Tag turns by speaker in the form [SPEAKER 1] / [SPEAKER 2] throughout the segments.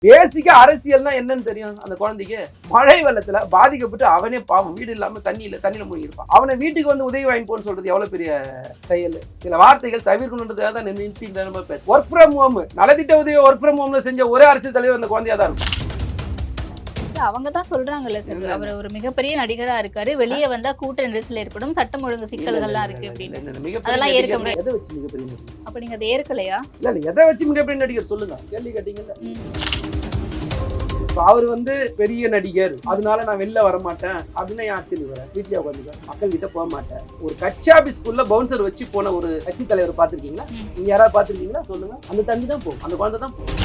[SPEAKER 1] பேசிக்கா அரசியல்னா என்னன்னு தெரியும் அந்த குழந்தைக்கு. மழை வெள்ளத்துல பாதிக்கப்பட்டு அவனே பாவம் வீடு இல்லாம தண்ணியில மூழ்கி இருப்பான். அவனை வீட்டுக்கு வந்து உதவி வாங்கி போன்னு சொல்றது எவ்வளவு பெரிய செயல். சில வார்த்தைகள் தவிர்க்கணுன்றதுக்காக தான் நிறுத்தி பேச. ஒர்க் ஃப்ரம் ஹோம் நலத்திட்ட உதவி ஒர்க் ஃப்ரம் ஹோம்ல செஞ்ச ஒரே அரசியல் தலைவர் அந்த குழந்தையா தான் இருக்கும்.
[SPEAKER 2] அவங்க தான் சொல்றாங்கல்ல சார், அவர் ஒரு மிகப்பெரிய நடிகரா இருக்காரு, வெளியே வந்தா கூட்ட நெரிசல் ஏற்படும், சட்டம் ஒழுங்கு சிக்கல்கள்லாம் இருக்கு அப்படின்னு. அதெல்லாம் ஏற்க முடியாது.
[SPEAKER 1] எதை வச்சு மிகப்பெரிய நடிகர்?
[SPEAKER 2] அப்ப நீங்க அதை ஏற்கலையா?
[SPEAKER 1] இல்ல எதை வச்சு மிகப்பெரிய நடிகர் சொல்லுங்க, கேள்வி கேட்டீங்கல்ல. அவர் வந்து பெரிய நடிகர், அதனால நான் வெளில வர மாட்டேன் அப்படின்னு ஆட்சியில் வரேன், வீட்டிலே உட்காந்துக்க, மக்கள் கிட்ட போக மாட்டேன். ஒரு கட்சி ஆபீஸ்க்குள்ள பவுன்சர் வச்சு போன ஒரு கட்சி தலைவர் பாத்துருக்கீங்களா? நீங்க யாராவது பாத்துருக்கீங்களா சொல்லுங்க. அந்த தம்பி தான் போகும், அந்த குழந்தை தான் போகும்.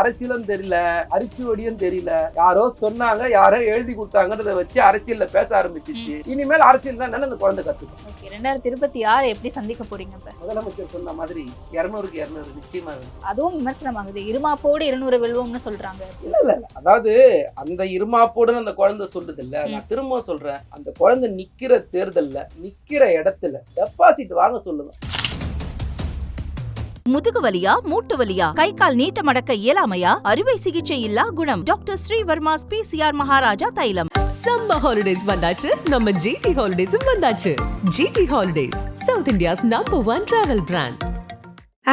[SPEAKER 1] அரசியலும் தெரியல, அரிச்சுவடியும் தெரியல, யாரோ சொன்னாங்க, யாரோ எழுதி கொடுத்தாங்கன்றத வச்சு அரசியல்ல பேச ஆரம்பிச்சிச்சு. இனிமேல் அரசியல் தான் அந்த குழந்தை கத்துக்கும்.
[SPEAKER 2] 2026 எப்படி சந்திக்க போறீங்க?
[SPEAKER 1] முதலமைச்சர் சொன்ன மாதிரி 200க்கு 200 நிச்சயமா.
[SPEAKER 2] அதுவும் விமர்சனமாகுது, இருமாப்போடு 200 வெல்வோம்னு சொல்றாங்க.
[SPEAKER 1] இல்ல அதாவது அந்த இருமாப்போடு அந்த குழந்தை சொல்றது இல்ல, நான் திரும்ப சொல்றேன், அந்த குழந்தை நிக்கிற தேர்தல்ல நிக்கிற இடத்துல டெபாசிட் வாங்க சொல்லுங்க.
[SPEAKER 3] முதுகு வலியா, மூட்டு வலியா, கை கால் நீட்ட மடக்க இயலாமையா, அறுவை சிகிச்சை இல்லா குணம். டாக்டர் ஸ்ரீவர்மாஸ் பிசிஆர் மகாராஜா தைலம்.
[SPEAKER 4] சம்மர் ஹாலிடேஸ் வந்தாச்சு, நம்ம ஜிடி ஹாலிடேஸும் வந்தாச்சு. GT holidays, South India's #1 travel brand.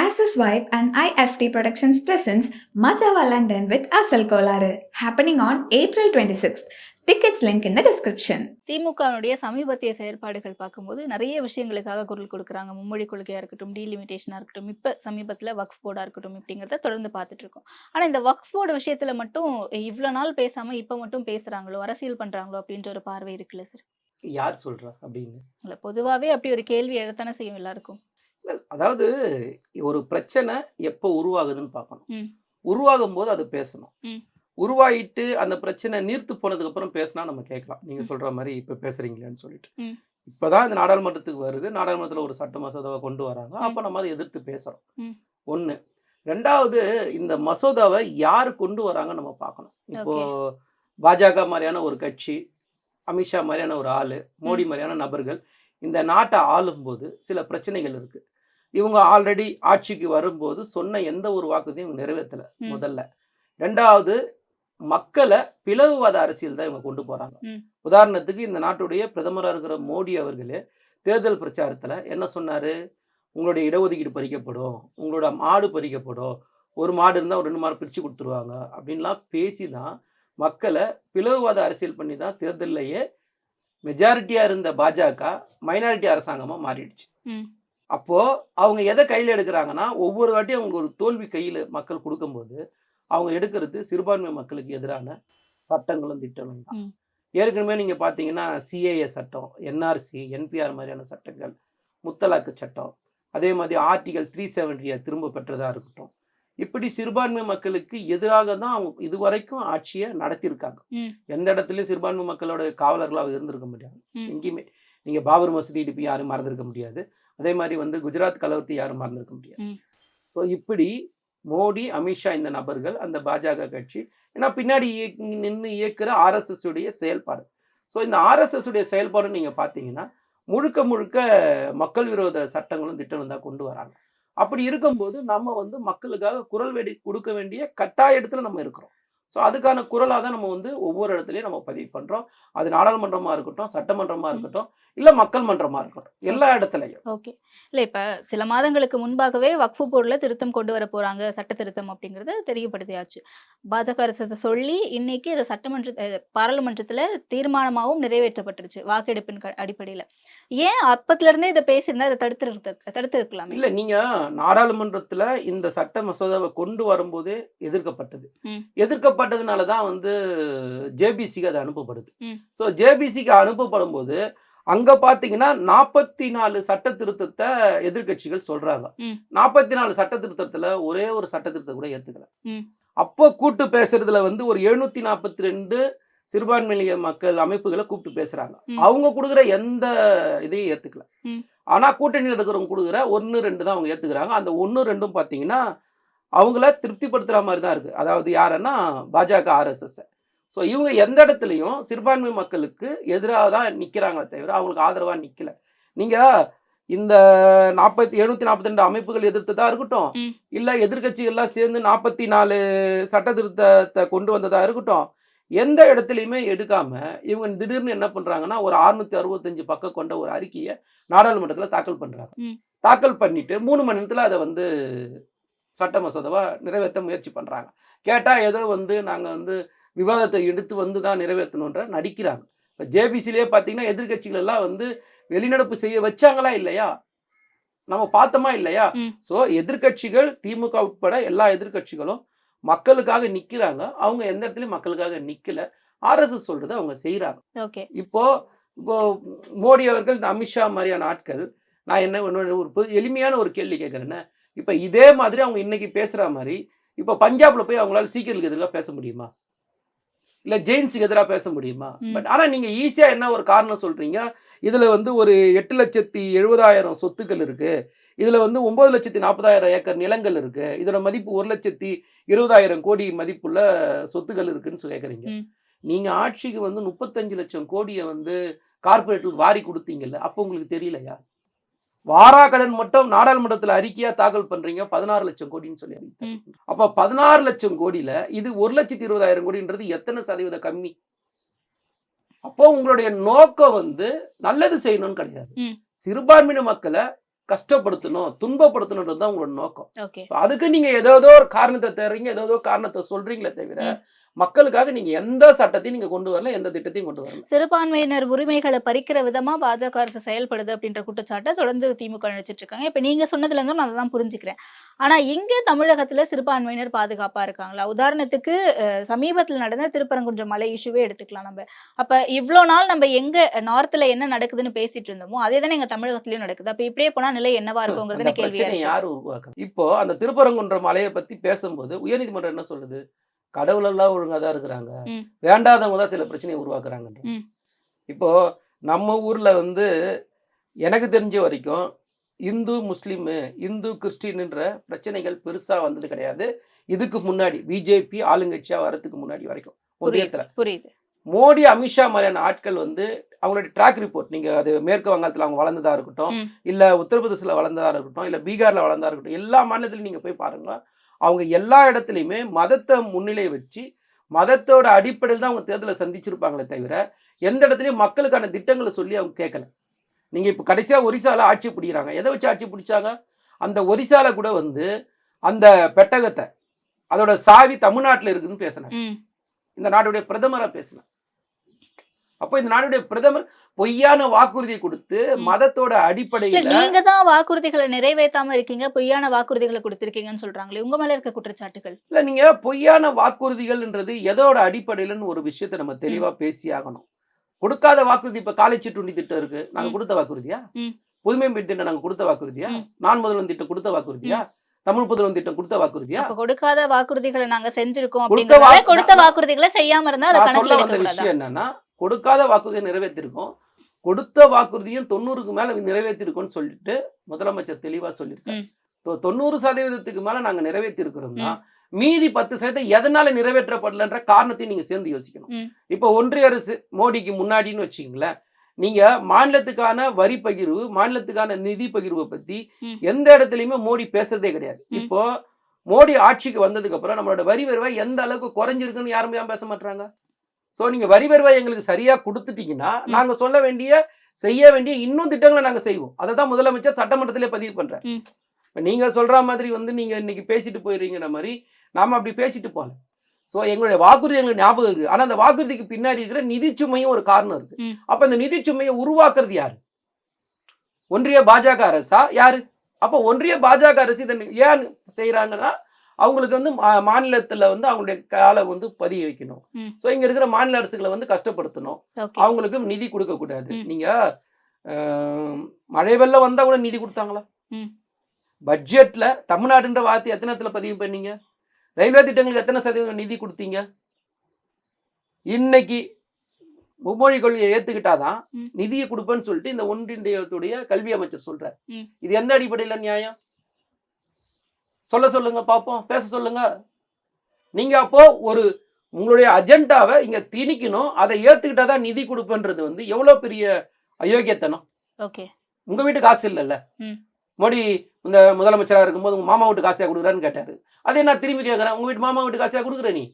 [SPEAKER 5] Access Vibe and IFT Productions presents Majawa London with Asal Kolaru, happening on April 26th. Tickets link in the description.
[SPEAKER 2] திமுகவுடைய சமீபத்திய செயற்பாடுகள் பார்க்கும்போது நிறைய விஷயங்களுக்காக குரல் கொடுக்குறாங்க. மும்மொழி கொள்கையா இருக்கட்டும், டீலிமிட்டேஷனா இருக்கட்டும், இப்ப சமீபத்துல வக்ஃப் போர்டா இருக்கட்டும், இப்படிங்கிறத தொடர்ந்து பார்த்துட்டு இருக்கோம். ஆனா இந்த வக்ஃப் போர்டு விஷயத்துல மட்டும் இவ்வளவு நாள் பேசாம இப்ப மட்டும் பேசுறாங்களோ, அரசியல் பண்றாங்களோ அப்படின்ற ஒரு பார்வை இருக்குல்ல சார்?
[SPEAKER 1] யார் சொல்றா அப்படின்னு
[SPEAKER 2] இல்ல, பொதுவாவே அப்படி ஒரு கேள்வி எழத்தானே செய்யும் எல்லாருக்கும்.
[SPEAKER 1] அதாவது ஒரு பிரச்சனை எப்போ உருவாகுதுன்னு பார்க்கணும். உருவாகும் போது அது பேசணும். உருவாயிட்டு அந்த பிரச்சனை நீர்த்து போனதுக்கு அப்புறம் பேசினா நம்ம கேட்கலாம், நீங்க சொல்ற மாதிரி இப்ப பேசுறீங்களேன்னு சொல்லிட்டு. இப்பதான் இந்த நாடாளுமன்றத்துக்கு வருது, நாடாளுமன்றத்துல ஒரு சட்ட மசோதாவை கொண்டு வராங்க, அப்ப நம்ம அதை எதிர்த்து பேசுறோம். ஒண்ணு. ரெண்டாவது, இந்த மசோதாவை யாரு கொண்டு வராங்க நம்ம பார்க்கணும். இப்போ பாஜக மாதிரியான ஒரு கட்சி, அமித்ஷா மாதிரியான ஒரு ஆளு, மோடி மாதிரியான நபர்கள் இந்த நாட்டை ஆளும் போது சில பிரச்சனைகள் இருக்கு. இவங்க ஆல்ரெடி ஆட்சிக்கு வரும்போது சொன்ன எந்த ஒரு வாக்குறுதியும் இவங்க நிறைவேற்றல முதல்ல. ரெண்டாவது, மக்களை பிளவுவாத அரசியல் தான் இவங்க கொண்டு போறாங்க. உதாரணத்துக்கு இந்த நாட்டுடைய பிரதமராக இருக்கிற மோடி அவர்களே தேர்தல் பிரச்சாரத்துல என்ன சொன்னாரு? உங்களுடைய இடஒதுக்கீடு பறிக்கப்படும், உங்களோட மாடு பறிக்கப்படும், ஒரு மாடு இருந்தால் ஒரு 2 மாடு பிரிச்சு கொடுத்துருவாங்க அப்படின்லாம் பேசி தான் மக்களை பிளவுவாத அரசியல் பண்ணி தான் தேர்தலையே மெஜாரிட்டியா இருந்த பாஜக மைனாரிட்டி அரசாங்கமா மாறிடுச்சு. அப்போ அவங்க எதை கையில் எடுக்கிறாங்கன்னா, ஒவ்வொரு வாட்டியும் அவங்க ஒரு தோல்வி கையில் மக்கள் கொடுக்கும்போது அவங்க எடுக்கிறது சிறுபான்மை மக்களுக்கு எதிரான சட்டங்களும் திட்டங்களும் தான். ஏற்கனவே நீங்க பார்த்தீங்கன்னா சிஏஏ சட்டம், என்ஆர்சி, என்பிஆர் மாதிரியான சட்டங்கள், முத்தலாக்கு சட்டம், அதே மாதிரி ஆர்டிகல் 370 திரும்ப பெற்றதா இருக்கட்டும், இப்படி சிறுபான்மை மக்களுக்கு எதிராக தான் அவங்க இதுவரைக்கும் ஆட்சியை நடத்தியிருக்காங்க. எந்த இடத்துலயும் சிறுபான்மை மக்களோட காவலர்களாக இருந்திருக்க முடியாது. எங்கேயுமே நீங்க பாபர் மசூதி இடிப்பு யாரும் மறந்திருக்க முடியாது. அதே மாதிரி குஜராத் கலவரத்தை யாரும் மறந்திருக்க முடியாது. ஸோ இப்படி மோடி, அமித்ஷா இந்த நபர்கள், அந்த பாஜக கட்சி, ஏன்னா பின்னாடி நின்று இயக்குற ஆர்எஸ்எஸ் உடைய செயல்பாடு. ஸோ இந்த ஆர்எஸ்எஸ் உடைய செயல்பாடு நீங்க பார்த்தீங்கன்னா முழுக்க முழுக்க மக்கள் விரோத சட்டங்களும் திட்டங்களும் தான் கொண்டு வராங்க. அப்படி இருக்கும்போது நம்ம மக்களுக்காக குரல் வெடி கொடுக்க வேண்டிய கட்டாய இடத்துல நம்ம இருக்கிறோம். ஸோ அதுக்கான குரலாக தான் நம்ம ஒவ்வொரு இடத்துலையும் நம்ம பதிவு பண்ணுறோம். அது நாடாளுமன்றமாக இருக்கட்டும், சட்டமன்றமாக இருக்கட்டும், இல்லை மக்கள் மன்றமாக இருக்கட்டும், எல்லா இடத்துலையும்.
[SPEAKER 2] ஓகே. இல்லை, இப்போ சில மாதங்களுக்கு முன்பாகவே வக்ஃபு போர்டில் திருத்தம் கொண்டு வர போகிறாங்க, சட்ட திருத்தம் அப்படிங்கிறது தெரியப்படுத்தியாச்சு. பாஜக அரசு சொல்லி இன்னைக்கு இதை பாராளுமன்றத்தில் தீர்மானமாகவும் நிறைவேற்றப்பட்டுருச்சு வாக்கெடுப்பின் அடிப்படையில். ஏன் அப்பத்திலிருந்தே இதை பேசியிருந்தா இதை தடுத்திருக்கலாம்?
[SPEAKER 1] இல்லை, நீங்கள் நாடாளுமன்றத்தில் இந்த சட்ட மசோதாவை கொண்டு வரும்போதே எதிர்க்கப்பட்டதுனால தான் ஜேபிசிக்கு அது அனுப்பப்படுது. ஸோ ஜேபிசிக்கு அனுப்பப்படும் போது அங்க பாத்தீங்கன்னா 44 சட்ட திருத்தத்தை எதிர்கட்சிகள் சொல்றாங்க. 44 சட்ட திருத்தத்துல ஒரே ஒரு சட்ட திருத்தம் கூட ஏத்துக்கல. அப்போ கூட்டு பேசுறதுல ஒரு 742 சிறுபான்மை மக்கள் அமைப்புகளை கூப்பிட்டு பேசுறாங்க. அவங்க கொடுக்குற எந்த இதையும் ஏத்துக்கல. ஆனா கூட்டணியில் இருக்கிறவங்க கொடுக்குற 1-2 தான் அவங்க ஏத்துக்கிறாங்க. அந்த 1-2 பாத்தீங்கன்னா அவங்கள திருப்திப்படுத்துற மாதிரி தான் இருக்கு. அதாவது யாருன்னா பாஜக, ஆர்எஸ்எஸ். ஸோ இவங்க எந்த இடத்துலையும் சிறுபான்மை மக்களுக்கு எதிராக தான் நிற்கிறாங்களே தவிர அவங்களுக்கு ஆதரவாக நிற்கல. நீங்கள் இந்த 742 அமைப்புகள் எதிர்த்ததா இருக்கட்டும், இல்ல எதிர்க்கட்சிகள்லாம் சேர்ந்து 44 சட்ட திருத்தத்தை கொண்டு வந்ததா இருக்கட்டும், எந்த இடத்துலையுமே எடுக்காம இவங்க திடீர்னு என்ன பண்றாங்கன்னா, ஒரு 665 பக்கம் கொண்ட ஒரு அறிக்கையை நாடாளுமன்றத்துல தாக்கல் பண்றாங்க. தாக்கல் பண்ணிட்டு 3 மணி நேரத்துல அதை வந்து சட்ட மசோதாவா நிறைவேற்ற முயற்சி பண்றாங்க. கேட்டா ஏதோ வந்து நாங்க வந்து விவாதத்தை எடுத்து வந்து தான் நிறைவேற்றணுன்ற நடிக்கிறாங்க. இப்போ ஜேபிசிலேயே பார்த்தீங்கன்னா எதிர்க்கட்சிகள் எல்லாம் வந்து வெளிநடப்பு செய்ய வச்சாங்களா இல்லையா, நம்ம பார்த்தோமா இல்லையா? ஸோ எதிர்க்கட்சிகள் திமுக உட்பட எல்லா எதிர்க்கட்சிகளும் மக்களுக்காக நிக்கிறாங்க. அவங்க எந்த இடத்துலயும் மக்களுக்காக நிக்கல. ஆர்எஸ்எஸ் சொல்றதை அவங்க செய்யறாங்க. இப்போ இப்போ மோடி அவர்கள், இந்த அமித்ஷா மாதிரியான ஆட்கள், நான் என்ன ஒரு எளிமையான ஒரு கேள்வி கேட்கறேன்னு, இப்ப இதே மாதிரி அவங்க இன்னைக்கு பேசுற மாதிரி இப்ப பஞ்சாப்ல போய் அவங்களால சீக்கியர்களுக்கு எதிராக பேச முடியுமா, இல்ல ஜெயின்ஸுக்கு எதிராக பேச முடியுமா? பட் ஆனா நீங்க ஈஸியா என்ன ஒரு காரணம் சொல்றீங்க, இதுல வந்து ஒரு 8,70,000 சொத்துக்கள் இருக்கு, இதுல வந்து 9,40,000 ஏக்கர் நிலங்கள் இருக்கு, இதோட மதிப்பு 1,20,000 கோடி மதிப்புள்ள சொத்துக்கள் இருக்குன்னு கேட்குறீங்க. நீங்க ஆட்சிக்கு வந்து 35 லட்சம் கோடியை வந்து கார்பரேட்டுக்கு வாரி கொடுத்தீங்கல்ல, அப்போ உங்களுக்கு தெரியலையா? வாராக்கடன் மட்டும் நாடாளுமன்றத்தில் அறிக்கையா தாக்கல் பண்றீங்க 16 லட்சம் கோடின்னு சொல்லி. அப்ப 16 லட்சம் கோடியில இது 1,20,000 கோடின்றது எத்தனை சதவீத கம்மி? அப்போ உங்களுடைய நோக்கம் வந்து நல்லது செய்யணும்னு கிடையாது, சிறுபான்மையின மக்களை கஷ்டப்படுத்தணும், துன்பப்படுத்தணுன்றது தான் உங்களோட நோக்கம். அதுக்கு நீங்க ஏதோ ஒரு காரணத்தை தேடுறீங்க, ஏதோ காரணத்தை சொல்றீங்களே தவிர மக்களுக்காக நீங்க எந்த சட்டத்தையும் நீங்க கொண்டு வரல, எந்த திட்டத்தையும் கொண்டு வரல.
[SPEAKER 2] சிறுபான்மையினர் உரிமைகளை பறிக்கிற விதமா பாஜக அரசு செயல்படுது அப்படின்ற குற்றச்சாட்டை தொடர்ந்து திமுக நினைச்சிட்டு இருக்காங்க. இப்ப நீங்க சொன்னதுல இருந்து நான் அதான் புரிஞ்சுக்கிறேன். ஆனா இங்க தமிழகத்துல சிறுபான்மையினர் பாதுகாப்பா இருக்காங்களா? உதாரணத்துக்கு சமீபத்தில் நடந்த திருப்பரங்குன்றம் மலை இஷ்யூவே எடுத்துக்கலாம். நம்ம அப்ப இவ்வளவு நாள் நம்ம எங்க நார்த்ல என்ன நடக்குதுன்னு பேசிட்டு இருந்தோமோ அதே தானே எங்க தமிழகத்திலயும் நடக்குது. அப்ப இப்படியே போனா நிலை என்னவா இருக்குங்கிறது கேள்வி.
[SPEAKER 1] யாரு உருவாக்க? இப்போ அந்த திருப்பரங்குன்றம் மலையை பத்தி பேசும்போது உயர்நீதிமன்றம் என்ன சொல்லுது? கடவுள் எல்லாம் ஒழுங்கா தான் இருக்கிறாங்க, வேண்டாதவங்க தான் சில பிரச்சனையை உருவாக்குறாங்க. இப்போ நம்ம ஊர்ல வந்து எனக்கு தெரிஞ்ச வரைக்கும் இந்து முஸ்லீமு, இந்து கிறிஸ்டின்ன்ற பிரச்சனைகள் பெருசா வந்தது கிடையாது. இதுக்கு முன்னாடி பிஜேபி ஆளுங்கட்சியா வரதுக்கு முன்னாடி வரைக்கும் ஒன்றியத்துல
[SPEAKER 2] புரியுது.
[SPEAKER 1] மோடி, அமித்ஷா மாதிரியான ஆட்கள் வந்து அவங்களுடைய ட்ராக் ரிப்போர்ட், நீங்க அது மேற்கு வங்காளத்துல அவங்க வளர்ந்ததா இருக்கட்டும், இல்ல உத்தரப்பிரதேசத்துல வளர்ந்ததா இருக்கட்டும், இல்ல பீகார்ல வளர்ந்தா இருக்கட்டும், எல்லா மாநிலத்திலும் நீங்க போய் பாருங்க, அவங்க எல்லா இடத்துலையுமே மதத்தை முன்னிலை வச்சு மதத்தோட அடிப்படையில் தான் அவங்க தேர்தலை சந்திச்சிருப்பாங்களே தவிர எந்த இடத்துலையும் மக்களுக்கான திட்டங்களை சொல்லி அவங்க கேட்கல. நீங்க இப்போ கடைசியா ஒரிசால ஆட்சி பிடிக்கிறாங்க. எதை வச்சு ஆட்சி பிடிச்சாங்க? அந்த ஒரிசால கூட வந்து அந்த பெட்டகத்தை, அதோட சாவி தமிழ்நாட்டில் இருக்குதுன்னு பேசினாங்க. இந்த நாட்டுடைய பிரதமரா பேசினாங்க. அப்போ இந்த நாட்டுடைய பிரதமர் பொய்யான வாக்குறுதியை கொடுத்து மதத்தோட அடிப்படையில்,
[SPEAKER 2] நீங்க தான் வாக்குறுதிகளை நிறைவேற்றாம இருக்கீங்க, பொய்யான வாக்குறுதிகளை கொடுத்திருக்கீங்கன்னு சொல்றாங்களே, உங்க மேல இருக்க குற்றச்சாட்டுகள்.
[SPEAKER 1] இல்ல, நீங்க பொய்யான வாக்குறுதிகள்ன்றது எதோட அடிப்படையிலன்னு ஒரு விஷயத்தை நம்ம தெளிவா பேசி ஆகணும். கொடுக்காத வாக்குறுதி, இப்ப காலை சீட்டுண்டி திட்டம் இருக்கு, நாங்க கொடுத்த வாக்குறுதியா? புதுமை பெண் திட்டம் நாங்க கொடுத்த வாக்குறுதியா? நான் முதல்வன் திட்டம் கொடுத்த வாக்குறுதியா? தமிழ் புதல்வன் திட்டம் கொடுத்த வாக்குறுதியா?
[SPEAKER 2] கொடுக்காத வாக்குறுதிகளை நாங்க செஞ்சிருக்கோம் அப்படிங்கறத, கொடுத்த வாக்குறுதிகளை செய்யாம இருந்தா அத கணக்குல எடுக்க கூடாது.
[SPEAKER 1] விஷயம் என்னன்னா, கொடுக்காத வாக்குறுதியை நிறைவேற்றிருக்கோம், கொடுத்த வாக்குறுதியும் 90க்கு மேல நிறைவேற்றிருக்கோம்னு சொல்லிட்டு முதலமைச்சர் தெளிவா சொல்லியிருக்காரு. 90% மேல நாங்க நிறைவேற்றி இருக்கிறோம்னா மீதி 10% எதனால நிறைவேற்றப்படலன்ற காரணத்தையும் நீங்க சேர்ந்து யோசிக்கணும். இப்போ ஒன்றிய அரசு மோடிக்கு முன்னாடின்னு வச்சுக்கீங்களேன், நீங்க மாநிலத்துக்கான வரி பகிர்வு, மாநிலத்துக்கான நிதி பகிர்வை பத்தி எந்த இடத்துலயுமே மோடி பேசுறதே கிடையாது. இப்போ மோடி ஆட்சிக்கு வந்ததுக்கு அப்புறம் நம்மளோட வரி வருவாய் எந்த அளவுக்கு குறைஞ்சிருக்குன்னு யாரும் பேச மாட்டாங்க. ஸோ நீங்க வரி வருவாய் எங்களுக்கு சரியா கொடுத்துட்டீங்கன்னா நாங்க சொல்ல வேண்டிய, செய்ய வேண்டிய இன்னும் திட்டங்களை நாங்க செய்வோம். அதை தான் முதலமைச்சர் சட்டமன்றத்திலே பதிவு பண்றாரு. இப்போ நீங்க சொல்ற மாதிரி வந்து நீங்க இன்னைக்கு பேசிட்டு போயிடுறீங்கிற மாதிரி நாம அப்படி பேசிட்டு போகல. ஸோ எங்களுடைய வாக்குறுதி எங்களுக்கு ஞாபகம் இருக்கு, ஆனா அந்த வாக்குறுதிக்கு பின்னாடி இருக்கிற நிதி சுமையும் ஒரு காரணம் இருக்கு. அப்ப இந்த நிதி சுமையை உருவாக்குறது யாரு? ஒன்றிய பாஜக அரசா யாரு? அப்போ ஒன்றிய பாஜக அரசு இதை ஏன் செய்யறாங்கன்னா, அவங்களுக்கு வந்து மாநிலத்துல வந்து அவங்களுடைய காலை வந்து பதிய வைக்கணும். ஸோ இங்க இருக்கிற மாநில அரசுகளை வந்து கஷ்டப்படுத்தணும், அவங்களுக்கு நிதி கொடுக்க கூடாது. நீங்க மழை வெள்ளம் வந்தா கூட நிதி கொடுத்தாங்களா? பட்ஜெட்ல தமிழ்நாடுன்ற வார்த்தை எத்தனை இடத்துல பதிவு பண்ணீங்க? ரயில்வே திட்டங்களுக்கு எத்தனை சதவீதம் நிதி கொடுத்தீங்க? இன்னைக்கு மும்மொழி கொள்கையை ஏத்துக்கிட்டாதான் நிதியை கொடுப்பேன்னு சொல்லிட்டு இந்த ஒன்றியத்துடைய கல்வி அமைச்சர் சொல்றாரு. இது எந்த அடிப்படையில நியாயம்? சொல்லுங்க பாப்போம், பேச சொல்லுங்க. நீங்க அப்போ ஒரு உங்களுடைய அஜெண்டாவை இங்க திணிக்கணும், அதை ஏத்துக்கிட்டாதான் நிதி கொடுப்பேன்றது வந்து எவ்வளவு பெரிய அயோக்கியத்தனம். உங்க வீட்டு காசு இல்லைல்ல.
[SPEAKER 2] ம்.
[SPEAKER 1] மோடி இந்த முதலமைச்சராக இருக்கும்போது உங்க மாமா வீட்டு காசையா கொடுக்குறான்னு கேட்டாரு. அதே நான் திரும்பி கேட்குறேன், உங்க வீட்டு மாமா வீட்டு காசையா கொடுக்குற நீ?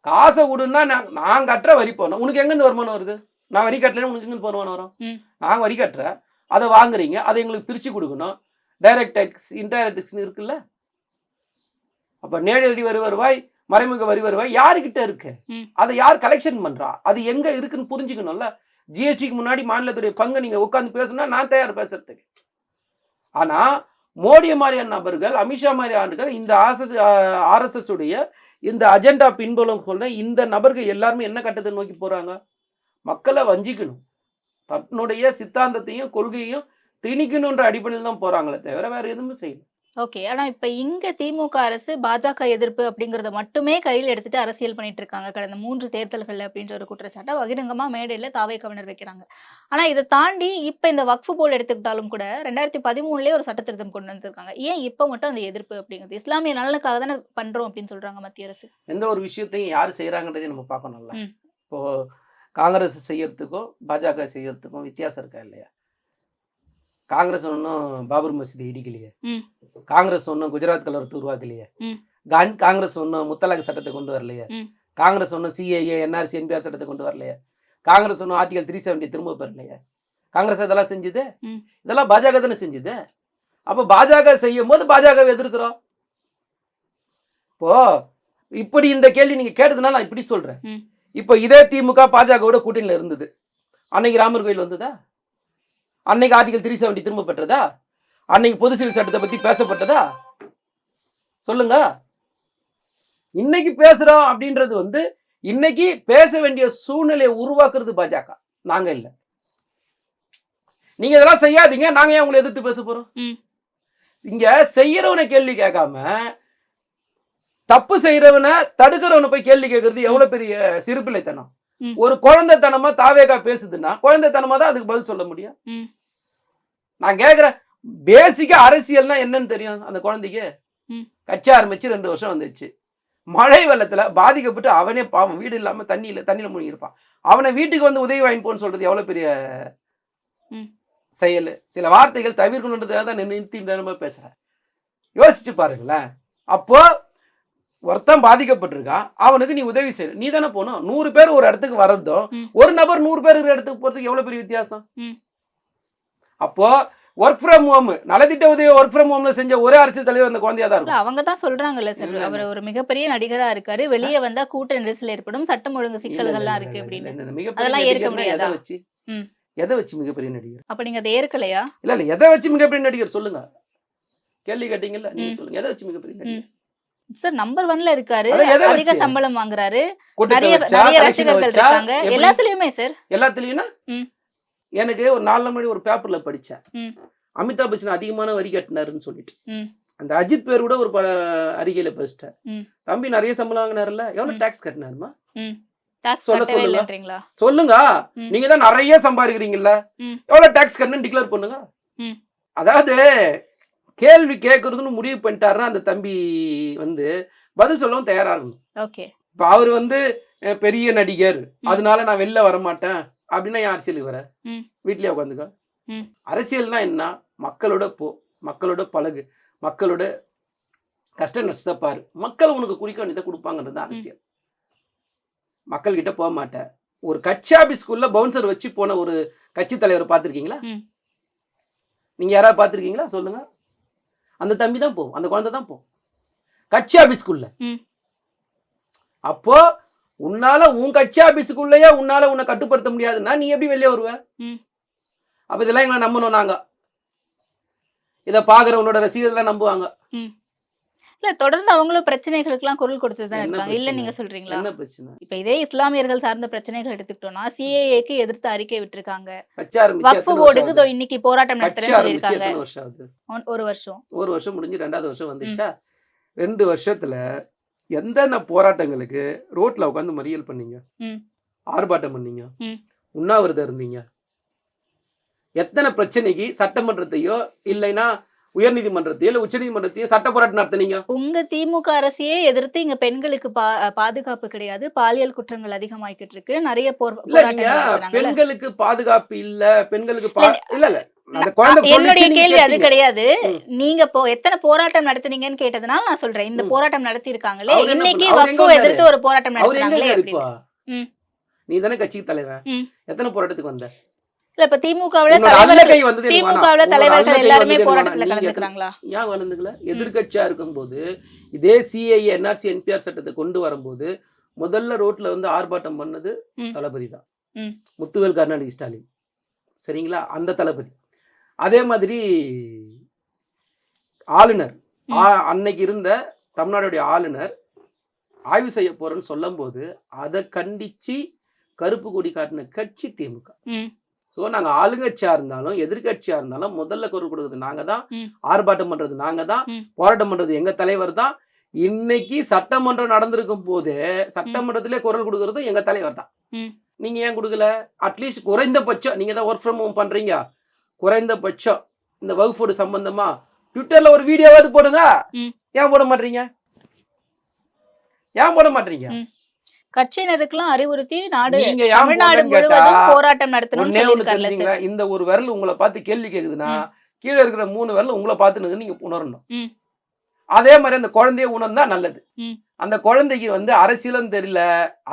[SPEAKER 1] காசை விடுன்னா நான் கட்டுற வரி போனோம். உனக்கு எங்கேருந்து வருமானம் வருது? நான் வரி கட்டலைன்னா உனக்கு எங்கேருந்து வருமானம் வரும்?
[SPEAKER 2] ம்.
[SPEAKER 1] நான் வரி கட்டுறேன், அதை வாங்குறீங்க, அதை எங்களுக்கு பிரித்து கொடுக்கணும். டைரக்ட் டேக்ஸ், இன்டைரக்ட் டேக்ஸ்னு இருக்குல்ல. அப்போ நேரடி வரி வருவாய், மறைமுக வரி வருவாய் யாருக்கிட்ட இருக்கு?
[SPEAKER 2] ம்.
[SPEAKER 1] அதை யார் கலெக்ஷன் பண்றா? அது எங்க இருக்குன்னு புரிஞ்சுக்கணும்ல. ஜிஎஸ்டிக்கு முன்னாடி மாநிலத்துடைய பங்கு நீங்க உட்காந்து பேசுனா நான் தயார் பேசுறதுக்கு. ஆனா மோடி மாதிரியான நபர்கள், அமித்ஷா மாதிரி ஆண்டுகள் இந்த ஆர்எஸ்எஸ் உடைய இந்த அஜெண்டா பின்புலம் கொண்ட இந்த நபர்கள் எல்லாருமே என்ன கட்டத்தை நோக்கி போறாங்க? மக்களை வஞ்சிக்கணும், தன்னுடைய சித்தாந்தத்தையும் கொள்கையையும் திணிக்கணுன்ற அடிப்படையில் தான் போறாங்களே தவிர வேற எதுவுமே செய்யல.
[SPEAKER 2] ஓகே. ஆனா இப்ப இங்க திமுக அரசு பாஜக எதிர்ப்பு அப்படிங்கறத மட்டுமே கையில் எடுத்துட்டு அரசியல் பண்ணிட்டு இருக்காங்க கடந்த 3 தேர்தல்கள்ல அப்படின்ற ஒரு குற்றச்சாட்டை பகிரங்கமா மேடையில தாவேகவினர் வைக்கிறாங்க. ஆனா இதை தாண்டி இப்ப இந்த வக்ஃபு போர்டு எடுத்துக்கிட்டாலும் கூட 2013லயே ஒரு சட்ட திருத்தம் கொண்டு வந்திருக்காங்க. ஏன் இப்ப மட்டும் அந்த எதிர்ப்பு அப்படிங்கிறது? இஸ்லாமிய நலனுக்காக தானே பண்றோம் அப்படின்னு சொல்றாங்க மத்திய அரசு.
[SPEAKER 1] எந்த ஒரு விஷயத்தையும் யார் செய்யறாங்கன்றதையும் நம்ம பார்க்கணும்ல.
[SPEAKER 2] ம்.
[SPEAKER 1] இப்போ காங்கிரஸ் செய்யறதுக்கும் பாஜக செய்யறதுக்கும் வித்தியாசம் இருக்கா இல்லையா? காங்கிரஸ் ஒன்றும் பாபர் மசூதி இடிக்கலையே.
[SPEAKER 2] ம்.
[SPEAKER 1] காங்கிரஸ் ஒன்றும் குஜராத் கலவரத்தை உருவாக்கலையே.
[SPEAKER 2] ம்.
[SPEAKER 1] காங்கிரஸ் ஒன்றும் முத்தலாக் சட்டத்தை கொண்டு வரலையே.
[SPEAKER 2] ம்.
[SPEAKER 1] காங்கிரஸ் ஒன்றும் சிஏஏ, என்ஆர்சி, என்பிஆர் சட்டத்தை கொண்டு வரலையே. காங்கிரஸ் ஒன்றும் ஆர்டிகல் 370 திரும்ப பெறலையே. காங்கிரஸ் இதெல்லாம் செஞ்சுது.
[SPEAKER 2] ம்.
[SPEAKER 1] இதெல்லாம் பாஜக தானே செஞ்சுது. அப்போ பாஜக செய்யும் போது பாஜகவை எதிர்க்கிறோம். இப்போ இப்படி இந்த கேள்வி நீங்க கேட்டதுனால நான் இப்படி சொல்றேன்.
[SPEAKER 2] ம்.
[SPEAKER 1] இப்போ இதே திமுக பாஜகவோட கூட்டணியில் இருந்தது. அன்னைக்கு ராமர் கோயில் வந்ததா? அன்னைக்கு ஆர்டிகல் 370 திரும்ப பெற்றதா? அன்னைக்கு பொது சிவில் சட்டத்தை பத்தி பேசப்பட்டதா? சொல்லுங்க. இன்னைக்கு பேசுறோம் அப்படின்றது வந்து இன்னைக்கு பேச வேண்டிய சூழ்நிலையை உருவாக்குறது பாஜக, நாங்க இல்ல. நீங்க இதெல்லாம் செய்யாதீங்க, நாங்க ஏன் உங்களை எதிர்த்து பேச போறோம்?
[SPEAKER 2] ம்.
[SPEAKER 1] இங்க செய்யறவனை கேள்வி கேட்காம தப்பு செய்யறவனை தடுக்கிறவனை போய் கேள்வி கேட்கறது எவ்வளவு பெரிய சிறுபிள்ளைத்தனம்.
[SPEAKER 2] ம்.
[SPEAKER 1] ஒரு குழந்தைத்தனமா தாவேகா பேசுதுன்னா குழந்தைத்தனமா தான் அதுக்கு பதில் சொல்ல முடியும்.
[SPEAKER 2] ம்.
[SPEAKER 1] நான் கேட்கிறேன், பேசிக்கா அரசியல்னா என்னன்னு தெரியும் அந்த குழந்தைக்கு?
[SPEAKER 2] ம்.
[SPEAKER 1] கட்சி ஆரம்பிச்சு 2 வருஷம் வந்துச்சு. மழை வெள்ளத்துல பாதிக்கப்பட்டு அவனே பாவம் வீடு இல்லாம தண்ணியில மூழ்கி இருப்பான். அவனை வீட்டுக்கு வந்து உதவி வாங்கிப்போன்னு சொல்றது எவ்வளவு பெரிய
[SPEAKER 2] ம்.
[SPEAKER 1] செயல். சில வார்த்தைகள் தவிர்க்கணுன்றதுக்காக தான் நிறுத்தி பேசுறேன். யோசிச்சு பாருங்களேன். அப்போ ஒருத்தன் பாதிக்கப்பட்டிருக்கான், அவனுக்கு நீ உதவி செய்ய நீ தானே போகணும். 100 பேர் ஒரு இடத்துக்கு வர்றதும்
[SPEAKER 2] ம்.
[SPEAKER 1] ஒரு நபர் 100 பேர் இருக்கிற இடத்துக்கு போறதுக்கு எவ்வளவு பெரிய வித்தியாசம்.
[SPEAKER 2] ம்.
[SPEAKER 1] அப்போ ஒர்க் ஃப்ரம் ஹோம், நலத்திட்ட உதவி ஒர்க் ஃப்ரம் ஹோம்ல செஞ்ச ஒரே அரசியல் தலைவர் அந்த குழந்தையா தான்
[SPEAKER 2] இல்ல
[SPEAKER 1] இருக்கும்.
[SPEAKER 2] அவங்க தான் சொல்றாங்கல்ல சார்,
[SPEAKER 1] இல்ல,
[SPEAKER 2] அவர்
[SPEAKER 1] இல்ல.
[SPEAKER 2] ஒரு மிகப்பெரிய நடிகரா இருக்காரு, வெளியே வந்தா கூட்ட நெரிசல் ஏற்படும், சட்டம் ஒழுங்கு சிக்கல்கள்லாம் இருக்கு அப்படின்னு.
[SPEAKER 1] இந்த மிகப்பெரிய
[SPEAKER 2] அதெல்லாம் ஏற்க
[SPEAKER 1] நடிகர்னா
[SPEAKER 2] முடியாதா?
[SPEAKER 1] எதை வச்சு?
[SPEAKER 2] ம்.
[SPEAKER 1] எதை வச்சு மிகப்பெரிய நடிகர்?
[SPEAKER 2] அப்ப நீங்க அதை ஏற்கலையா?
[SPEAKER 1] இல்ல எதை வச்சு மிகப்பெரிய நடிகர் சொல்லுங்க. கேள்வி கேட்டீங்கல்ல, நீங்க
[SPEAKER 2] ம்.
[SPEAKER 1] சொல்லுங்க. எதை வச்சு மிகப்பெரிய நடிகர்?
[SPEAKER 2] சார் நம்பர் 1ல இருக்காரு,
[SPEAKER 1] அதான் எதை
[SPEAKER 2] அதிக
[SPEAKER 1] வச்சு?
[SPEAKER 2] சம்பளம் வாங்குறாரு,
[SPEAKER 1] கூட்டத்தை
[SPEAKER 2] நிறைய
[SPEAKER 1] வச்சா,
[SPEAKER 2] நிறைய
[SPEAKER 1] collection
[SPEAKER 2] ரசிகர்கள்
[SPEAKER 1] வச்சா,
[SPEAKER 2] இருக்காங்க,
[SPEAKER 1] எப்படி?
[SPEAKER 2] எல்லாத்துலயுமே சார்.
[SPEAKER 1] எல்லாத்துலயும்னா
[SPEAKER 2] ம்.
[SPEAKER 1] எனக்கு ஒரு 4 நாள் முன்னாடி ஒரு பேப்பர்ல படிச்சேன்.
[SPEAKER 2] ம்.
[SPEAKER 1] அமிதாப் பச்சன் அதிகமான வரி கட்டினாருன்னு சொல்லிட்டு.
[SPEAKER 2] ம்.
[SPEAKER 1] அந்த அஜித் பேர் கூட ஒரு அறிக்கையில பேசிட்டேன்.
[SPEAKER 2] ம்.
[SPEAKER 1] தம்பி நிறைய சம்பளம் வாங்கினார்ல, எவ்வளவு
[SPEAKER 2] ம்.
[SPEAKER 1] டாக்ஸ் கட்டினாருமா?
[SPEAKER 2] ம். டாக்ஸ்
[SPEAKER 1] சொல்ல
[SPEAKER 2] கட்டவே
[SPEAKER 1] சொல்லுங்க.
[SPEAKER 2] இல்லன்றீங்களா?
[SPEAKER 1] சொல்லுங்க.
[SPEAKER 2] ம்.
[SPEAKER 1] நீங்க தான் நிறைய சம்பாதிக்கிறீங்கல்ல,
[SPEAKER 2] ம்.
[SPEAKER 1] எவ்வளவு டாக்ஸ் கட்டணும்னு டிக்ளேர் பண்ணுங்க.
[SPEAKER 2] ம்.
[SPEAKER 1] அதாவது கேள்வி கேட்கறதுன்னு முடிவு பண்ணிட்டாருன்னா அந்த தம்பி வந்து பதில் சொல்லவும் தயாரா இருக்கணும்.
[SPEAKER 2] ஓகே.
[SPEAKER 1] இப்ப அவர் வந்து பெரிய நடிகர்,
[SPEAKER 2] ம்.
[SPEAKER 1] அதனால நான் வெளில வர மாட்டேன் அப்படின்னா ஏன் அரசியலுக்கு வர?
[SPEAKER 2] ம்.
[SPEAKER 1] வீட்லயே உட்காந்துக்க.
[SPEAKER 2] ம்.
[SPEAKER 1] அரசியல்னா என்ன? மக்களோட போ, மக்களோட பழகு, மக்களோட கஷ்ட நஷ்டத்தை பாரு, மக்கள் உனக்கு குறிக்க வேண்டியதை கொடுப்பாங்கன்றது தான் அரசியல். மக்கள் கிட்ட போக மாட்டேன். ஒரு கட்சி ஆபீஸ்க்குள்ள பவுன்சர் வச்சு போன ஒரு கட்சி தலைவர் பார்த்திருக்கீங்களா?
[SPEAKER 2] ம்.
[SPEAKER 1] நீங்க யாராவது பார்த்திருக்கீங்களா? சொல்லுங்க. அந்த தம்பி தான் போகும், அந்த குழந்தை தான் போகும் கட்சி ஆபீஸ்க்குள்ள.
[SPEAKER 2] ம்.
[SPEAKER 1] அப்போ உன்னால உன் கட்சி ஆபீஸுக்குள்ளேயே உன்னால உன்னை கட்டுப்படுத்த முடியாதுன்னா நீ எப்படி வெளியே வருவ?
[SPEAKER 2] ம்.
[SPEAKER 1] அப்ப இதெல்லாம் எங்களை நம்பணும். நாங்க இதை பாக்குறவனோட ரசிகர்கள் நம்புவாங்க.
[SPEAKER 2] ம். இல்ல தொடர்ந்து அவங்களும் பிரச்சனைகளுக்கெல்லாம் குரல் கொடுத்துட்டு தான்
[SPEAKER 1] என்ன
[SPEAKER 2] இருக்காங்க, இல்ல
[SPEAKER 1] பிரச்சனை?
[SPEAKER 2] நீங்க சொல்றீங்களா?
[SPEAKER 1] என்ன பிரச்சனை?
[SPEAKER 2] இப்ப இதே இஸ்லாமியர்கள் சார்ந்த பிரச்சனைகள் எடுத்துக்கிட்டோம்னா, சிஏஏக்கு எதிர்த்து அறிக்கை விட்டுருக்காங்க,
[SPEAKER 1] கட்சி ஆரம்பிச்சு
[SPEAKER 2] வக்ஃபு
[SPEAKER 1] எத்தனை
[SPEAKER 2] போர்டுக்கு
[SPEAKER 1] வருஷம் ஆகுது?
[SPEAKER 2] இன்னைக்கு போராட்டம்
[SPEAKER 1] கட்சி
[SPEAKER 2] நடத்துறேன்னு
[SPEAKER 1] ஆரம்பிச்சு
[SPEAKER 2] சொல்லியிருக்காங்க.
[SPEAKER 1] எத்தனை வருஷம் ஆகுது?
[SPEAKER 2] 1 வருஷம்.
[SPEAKER 1] 1 வருஷம் முடிஞ்சு 2வது வருஷம் வந்துச்சா? 2 வருஷத்துல எந்தெந்த போராட்டங்களுக்கு ரோட்ல உட்காந்து மறியல் பண்ணீங்க?
[SPEAKER 2] ம்.
[SPEAKER 1] ஆர்ப்பாட்டம் பண்ணீங்க?
[SPEAKER 2] ம்.
[SPEAKER 1] உண்ணாவிரதம் இருந்தீங்க? எத்தனை பிரச்சனைக்கு சட்டமன்றத்தையோ இல்லைன்னா உயர்நீதிமன்றத்தையும் உச்சநீதிமன்றத்தையும் சட்ட போராட்டம் நடத்துனீங்க?
[SPEAKER 2] உங்க திமுக அரசையே எதிர்த்து இங்க பெண்களுக்கு பாதுகாப்பு கிடையாது, பாலியல் குற்றங்கள் அதிகமாயிக்கிட்டு இருக்கு, நிறைய
[SPEAKER 1] இல்ல நீங்க
[SPEAKER 2] போராட்டங்கள் நடத்துறாங்கல்ல.
[SPEAKER 1] பெண்களுக்கு பாதுகாப்பு இல்ல, பெண்களுக்கு இல்ல இல்ல அந்த குழந்தை
[SPEAKER 2] என்னுடைய
[SPEAKER 1] சொல்லிச்சு, நீங்க
[SPEAKER 2] கேள்வி அது
[SPEAKER 1] கேட்டீங்க.
[SPEAKER 2] கிடையாது.
[SPEAKER 1] ம்.
[SPEAKER 2] நீங்க எத்தனை போராட்டம் நடத்துனீங்கன்னு கேட்டதுனால நான் சொல்றேன். இந்த போராட்டம் நடத்தி இருக்காங்களே,
[SPEAKER 1] அவர் என்ன
[SPEAKER 2] இன்னைக்கு
[SPEAKER 1] பண்ண- அவர் எங்க
[SPEAKER 2] வக்ஃபு
[SPEAKER 1] வந்தாரு?
[SPEAKER 2] எதிர்த்து ஒரு போராட்டம்
[SPEAKER 1] அவர் எங்க
[SPEAKER 2] நடத்துறாங்களே
[SPEAKER 1] இருக்காரு இப்போ?
[SPEAKER 2] அப்படின்னு. ம்.
[SPEAKER 1] நீ தானே கட்சிக்கு தலைவன்.
[SPEAKER 2] ம்.
[SPEAKER 1] எத்தனை போராட்டத்துக்கு வந்த?
[SPEAKER 2] இல்ல இப்ப திமுகவுல
[SPEAKER 1] உன்னோட அல்ல
[SPEAKER 2] தலைவர்கள்
[SPEAKER 1] கை வந்தது எனக்கு வேணாம்.
[SPEAKER 2] திமுகவுல
[SPEAKER 1] உன்னோட
[SPEAKER 2] தலைவர்கள்
[SPEAKER 1] அல்ல கை
[SPEAKER 2] எல்லாருமே
[SPEAKER 1] வந்தது எனக்கு
[SPEAKER 2] போராட்டத்துல
[SPEAKER 1] வேணாம். நீங்க
[SPEAKER 2] கலந்துக்கிறாங்களா?
[SPEAKER 1] ஏன் வளர்ந்துக்கல? எதிர்கட்சியா இருக்கும்போது இதே சிஐஏ என்ஆர்சி என்பிஆர் சட்டத்தை கொண்டு வரும்போது முதல்ல ரோட்ல வந்து ஆர்ப்பாட்டம் பண்ணது
[SPEAKER 2] ம்.
[SPEAKER 1] தளபதி தான்.
[SPEAKER 2] ம்.
[SPEAKER 1] முத்துவேல் கருணாநிதி ஸ்டாலின். சரிங்களா? அந்த தளபதி. அதே மாதிரி ஆளுநர் அன்னைக்கு இருந்த தமிழ்நாடுடைய ஆளுநர் ஆய்வு செய்ய போறேன்னு சொல்லும் போது அதை கண்டிச்சு கருப்பு கொடி காட்டின கட்சி திமுக.
[SPEAKER 2] ம்.
[SPEAKER 1] ஸோ நாங்க ஆளுங்கட்சியா இருந்தாலும் எதிர்கட்சியா இருந்தாலும் முதல்ல குரல் கொடுக்குறது நாங்க தான்,
[SPEAKER 2] ம்.
[SPEAKER 1] ஆர்ப்பாட்டம் பண்றது நாங்க தான்,
[SPEAKER 2] ம்.
[SPEAKER 1] போராட்டம் பண்றது எங்க தலைவர் தான். இன்னைக்கு சட்டமன்றம் நடந்திருக்கும் போது சட்டமன்றத்திலே குரல் கொடுக்கறது எங்க தலைவர் தான்.
[SPEAKER 2] ம்.
[SPEAKER 1] நீங்க ஏன் கொடுக்கல? அட்லீஸ்ட் குறைந்தபட்சம் நீங்க தான் ஒர்க் ஃப்ரம் ஹோம் பண்றீங்க, குறைந்தபட்சம் இந்த வகுப்போடு சம்பந்தமா ட்விட்டர்ல ஒரு வீடியோவாவது போடுங்க.
[SPEAKER 2] ம்.
[SPEAKER 1] ஏன் போட மாட்டீங்க? ஏன் போட மாட்டீங்க?
[SPEAKER 2] ம். கட்சியினருக்கெல்லாம் அறிவுறுத்தி நாடு
[SPEAKER 1] நீங்க ஏன்
[SPEAKER 2] தமிழ்நாடு
[SPEAKER 1] போடலன்னு கேட்டா
[SPEAKER 2] முழுவதும் போராட்டம் நடத்தணும்னு
[SPEAKER 1] ஒண்ணே ஒண்ணு
[SPEAKER 2] சொல்லியிருக்காருல்ல
[SPEAKER 1] தெரிஞ்சீங்களா?
[SPEAKER 2] சார்.
[SPEAKER 1] இந்த ஒரு விரல் உங்களை பார்த்து கேள்வி கேக்குதுன்னா
[SPEAKER 2] ம்.
[SPEAKER 1] கீழே இருக்கிற 3 விரல் உங்களை பார்த்து நீங்க உணரணும்.
[SPEAKER 2] ம்.
[SPEAKER 1] அதே மாதிரி அந்த குழந்தைய உணர்ந்தா நல்லது.
[SPEAKER 2] ம்.
[SPEAKER 1] அந்த குழந்தைக்கு வந்து அரசியலும் தெரியல,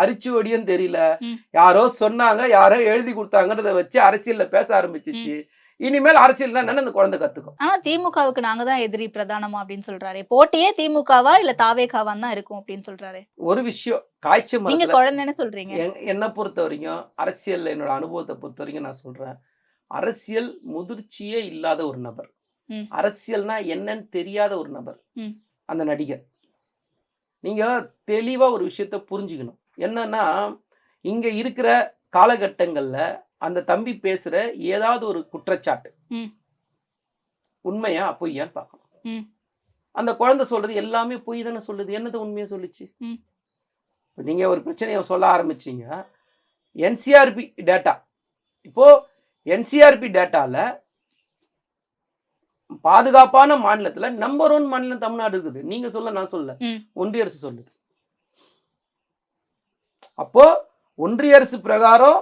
[SPEAKER 1] அரிச்சுவடியும் தெரியல,
[SPEAKER 2] ம்.
[SPEAKER 1] யாரோ சொன்னாங்க, யாரோ எழுதி கொடுத்தாங்கன்றத வச்சு அரசியல்ல பேச ஆரம்பிச்சிச்சு. இனிமேல் அரசியல் தான் அந்த குழந்தை கத்துக்கும்.
[SPEAKER 2] ஆனா திமுகவுக்கு நாங்க தான் எதிரி பிரதானமா அப்படின்னு சொல்றாரு. போட்டியே திமுகவா இல்ல தாவேகாவான் தான் இருக்கும் அப்படின்னு சொல்றாரு.
[SPEAKER 1] ஒரு விஷயம் காய்ச்ச
[SPEAKER 2] நீங்க
[SPEAKER 1] மரத்துல
[SPEAKER 2] குழந்தைன்னு சொல்றீங்க.
[SPEAKER 1] என்னை பொறுத்த வரைக்கும் அரசியல்ல என்னோட அனுபவத்தை பொறுத்த வரைக்கும் நான் சொல்றேன், அரசியல் முதிர்ச்சியே இல்லாத ஒரு நபர்,
[SPEAKER 2] ம்.
[SPEAKER 1] அரசியல்னா என்னன்னு தெரியாத ஒரு நபர்
[SPEAKER 2] ம்.
[SPEAKER 1] அந்த நடிகர். நீங்க தெளிவா ஒரு விஷயத்த புரிஞ்சுக்கணும். என்னன்னா இங்க இருக்கிற காலகட்டங்கள்ல அந்த தம்பி பேசுற ஏதாவது ஒரு குற்றச்சாட்டு
[SPEAKER 2] ம்.
[SPEAKER 1] உண்மையா பொய்யான்னு பார்க்கணும்.
[SPEAKER 2] ம்.
[SPEAKER 1] அந்த குழந்தை சொல்றது எல்லாமே பொய் தானே சொல்லுது, என்னது உண்மையா சொல்லுச்சு?
[SPEAKER 2] ம்.
[SPEAKER 1] இப்போ நீங்க ஒரு பிரச்சனையை சொல்ல ஆரம்பிச்சீங்க, என்சிஆர்பி டேட்டா, இப்போ என்சிஆர்பி டேட்டால பாதுகாப்பான மாநிலத்துல நம்பர் 1 மாநிலம் தமிழ்நாடு இருக்குது. நீங்க சொல்ல, நான் சொல்ல,
[SPEAKER 2] ம்.
[SPEAKER 1] ஒன்றிய அரசு சொல்லுது. அப்போ ஒன்றிய அரசு பிரகாரம்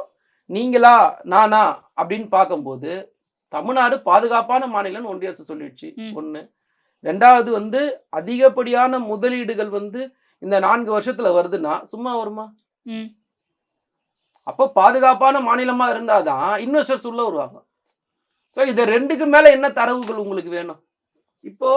[SPEAKER 1] நீங்களா நானா அப்படின்னு பார்க்கும்போது தமிழ்நாடு பாதுகாப்பான மாநிலம் ஒன்றிய அரசு சொல்லிடுச்சு.
[SPEAKER 2] ம்.
[SPEAKER 1] ஒண்ணு. ரெண்டாவது வந்து அதிகப்படியான முதலீடுகள் வந்து இந்த 4 வருஷத்துல வருதுன்னா சும்மா வருமா?
[SPEAKER 2] ம்.
[SPEAKER 1] அப்போ பாதுகாப்பான மாநிலமா இருந்தாதான் இன்வெஸ்டர்ஸ் உள்ள வருவாங்க. ஸோ இது 2க்கு மேல என்ன தரவுகள் உங்களுக்கு வேணும்? இப்போ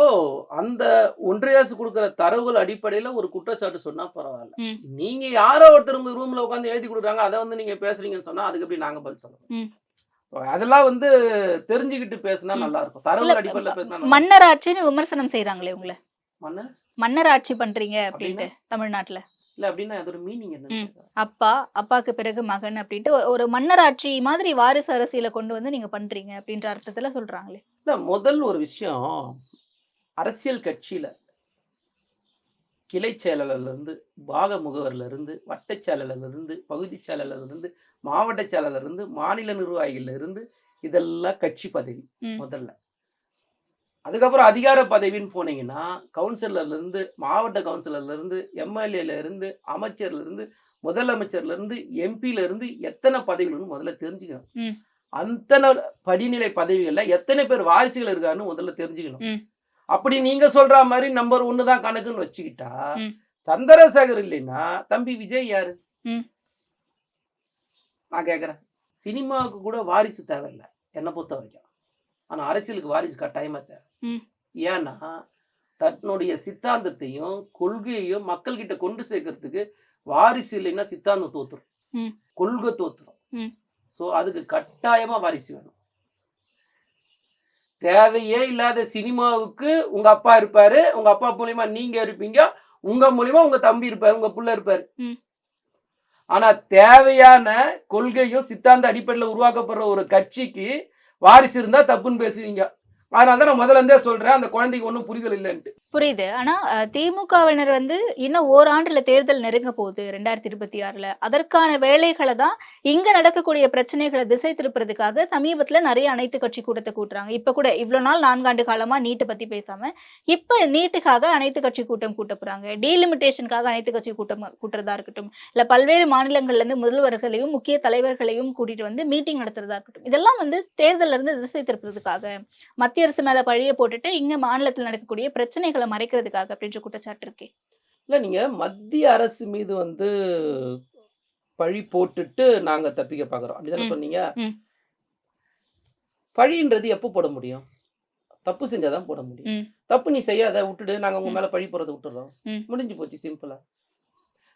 [SPEAKER 1] அந்த ஒன்றிய அரசு கொடுக்குற தரவுகள் அடிப்படையில ஒரு குற்றச்சாட்டு சொன்னா பரவாயில்ல.
[SPEAKER 2] ம்.
[SPEAKER 1] நீங்க யாரோ ஒருத்தர் உங்க ரூம்ல உட்காந்து எழுதி கொடுக்குறாங்க, அதை வந்து நீங்க பேசுறீங்கன்னு சொன்னா அதுக்கு எப்படி நாங்க பதில் சொல்லணும்?
[SPEAKER 2] ம்.
[SPEAKER 1] அதெல்லாம் வந்து தெரிஞ்சுக்கிட்டு பேசினா
[SPEAKER 2] ம்.
[SPEAKER 1] நல்லா இருக்கும்.
[SPEAKER 2] இல்ல,
[SPEAKER 1] தரவுகள் அடிப்படையில பேசினா நல்லா இருக்கும்.
[SPEAKER 2] மன்னர் ஆட்சின்னு விமர்சனம் செய்யறாங்களே உங்களை.
[SPEAKER 1] மன்னர்
[SPEAKER 2] மன்னர் ஆட்சி பண்றீங்க அப்படின்ட்டு தமிழ்நாட்டுல.
[SPEAKER 1] இல்ல அப்படின்னா அதோட மீனிங் என்ன?
[SPEAKER 2] ம். அப்பாக்கு பிறகு மகன் அப்படின்ட்டு ஒரு மன்னர் ஆட்சி மாதிரி வாரிசு அரசியலை கொண்டு வந்து நீங்க பண்றீங்க அப்படின்ற அர்த்தத்துல சொல்றாங்களே.
[SPEAKER 1] இல்ல முதல் ஒரு விஷயம், அரசியல் கட்சியில கிளை செயலாளர்ல இருந்து, பாக முகவர்ல இருந்து, வட்ட செயலாளர்ல இருந்து, பகுதி செயலாளர்ல இருந்து, மாவட்ட செயலாளர்ல இருந்து, மாநில நிர்வாகிகள்ல இருந்து, இதெல்லாம் கட்சி பதவி
[SPEAKER 2] ம்.
[SPEAKER 1] முதல்ல. அதுக்கப்புறம் அதிகார பதவின்னு போனீங்கன்னா கவுன்சிலர்ல இருந்து, மாவட்ட கவுன்சிலர்ல இருந்து, எம்எல்ஏல இருந்து, அமைச்சர்ல இருந்து, முதலமைச்சர்ல இருந்து, எம்பில இருந்து எத்தனை பதவிகள்னு முதல்ல தெரிஞ்சுக்கணும்.
[SPEAKER 2] ம்.
[SPEAKER 1] அத்தனை படிநிலை பதவிகள்ல எத்தனை பேர் வாரிசுகள் இருக்கான்னு முதல்ல தெரிஞ்சுக்கணும்.
[SPEAKER 2] ம்.
[SPEAKER 1] அப்படி நீங்க சொல்ற மாதிரி நம்பர் 1 தான் கணக்குன்னு வச்சுக்கிட்டா,
[SPEAKER 2] ம்.
[SPEAKER 1] சந்திரசேகர் இல்லைன்னா தம்பி விஜய் யாரு?
[SPEAKER 2] ம்.
[SPEAKER 1] நான் கேட்கறேன். சினிமாவுக்கு கூட வாரிசு தேவையில்லை என்னை பொறுத்த வரைக்கும். ஆனா அரசியலுக்கு வாரிசு கட்டாயமா தேவை.
[SPEAKER 2] ம்.
[SPEAKER 1] ஏன்னா தன்னுடைய சித்தாந்தத்தையும் கொள்கையையும் மக்கள் கிட்ட கொண்டு சேர்க்கறதுக்கு வாரிசு இல்லைன்னா சித்தாந்தம் தோத்துரும்,
[SPEAKER 2] ம்.
[SPEAKER 1] கொள்கை தோத்துரும்.
[SPEAKER 2] ம்.
[SPEAKER 1] ஸோ அதுக்கு கட்டாயமா வாரிசு வேணும். தேவையே இல்லாத சினிமாவுக்கு உங்க அப்பா இருப்பாரு, உங்க அப்பா மூலியமா நீங்க இருப்பீங்க, உங்க மூலியமா உங்க தம்பி இருப்பாரு, உங்க புள்ள இருப்பாரு.
[SPEAKER 2] ம்.
[SPEAKER 1] ஆனா தேவையான கொள்கையும் சித்தாந்த அடிப்படையில் உருவாக்கப்படுற ஒரு கட்சிக்கு வாரிசு இருந்தா தப்புன்னு பேசுவீங்க. அதனால தான் நான் முதல்ல இருந்தே சொல்றேன், அந்த குழந்தைக்கு ஒன்றும் புரிதல் இல்லைன்ட்டு.
[SPEAKER 2] புரியுது. ஆனா திமுகவினர் வந்து இன்னும் ஓராண்டுல தேர்தல் நெருங்க போகுது 2026ல. அதற்கான வேலைகள தான் இங்க நடக்கக்கூடிய பிரச்சனைகள திசை திருப்புறதுக்காக சமீபத்துல நெறைய அனைத்து கட்சி கூட்டத்த கூட்டுறாங்க. இப்ப கூட இவ்ளோ நாள் 4 ஆண்டு காலமா நீட்ட பத்தி பேசாம, இப்ப நீட்டுக்காக அனைத்து கட்சி கூட்டம் கூட்ட போறாங்க. டீலிமிட்டேஷனுக்காக அனைத்து கட்சி கூட்டம் கூட்டுறதா இருக்கட்டும், இல்ல பல்வேறு மாநிலங்கள்ல இருந்து முதல்வர்களையும், முக்கிய தலைவர்களையும் கூட்டிட்டு வந்து மீட்டிங் நடத்துறதா இருக்கட்டும். இதெல்லாம் வந்து தேர்தல்ல இருந்து திசை திருப்புறதுக்காக மத்திய அரசு மேல பழிய போட்டுட்டு இங்க மாநிலத்தில் நடக்கக்கூடிய பிரச்சனைகள மறைக்கிறதுக்காக அப்படின்ற குற்றச்சாட்டு இருக்கே.
[SPEAKER 1] இல்ல நீங்க மத்திய அரசு மீது வந்து பழி போட்டுட்டு நாங்க தப்பிக்க பார்க்குறோம். அப்படிதானே
[SPEAKER 2] ம்.
[SPEAKER 1] சொன்னீங்க?
[SPEAKER 2] ம்.
[SPEAKER 1] பழின்றது எப்போ போட முடியும்? தப்பு செஞ்சா தான் போட முடியும்.
[SPEAKER 2] ம்.
[SPEAKER 1] தப்பு நீ செய்யாத விட்டுடு, நாங்க உங்க
[SPEAKER 2] ம்.
[SPEAKER 1] மேல பழி போடுறத விட்டுறோம்.
[SPEAKER 2] ம்.
[SPEAKER 1] முடிஞ்சு போச்சு சிம்பிளா.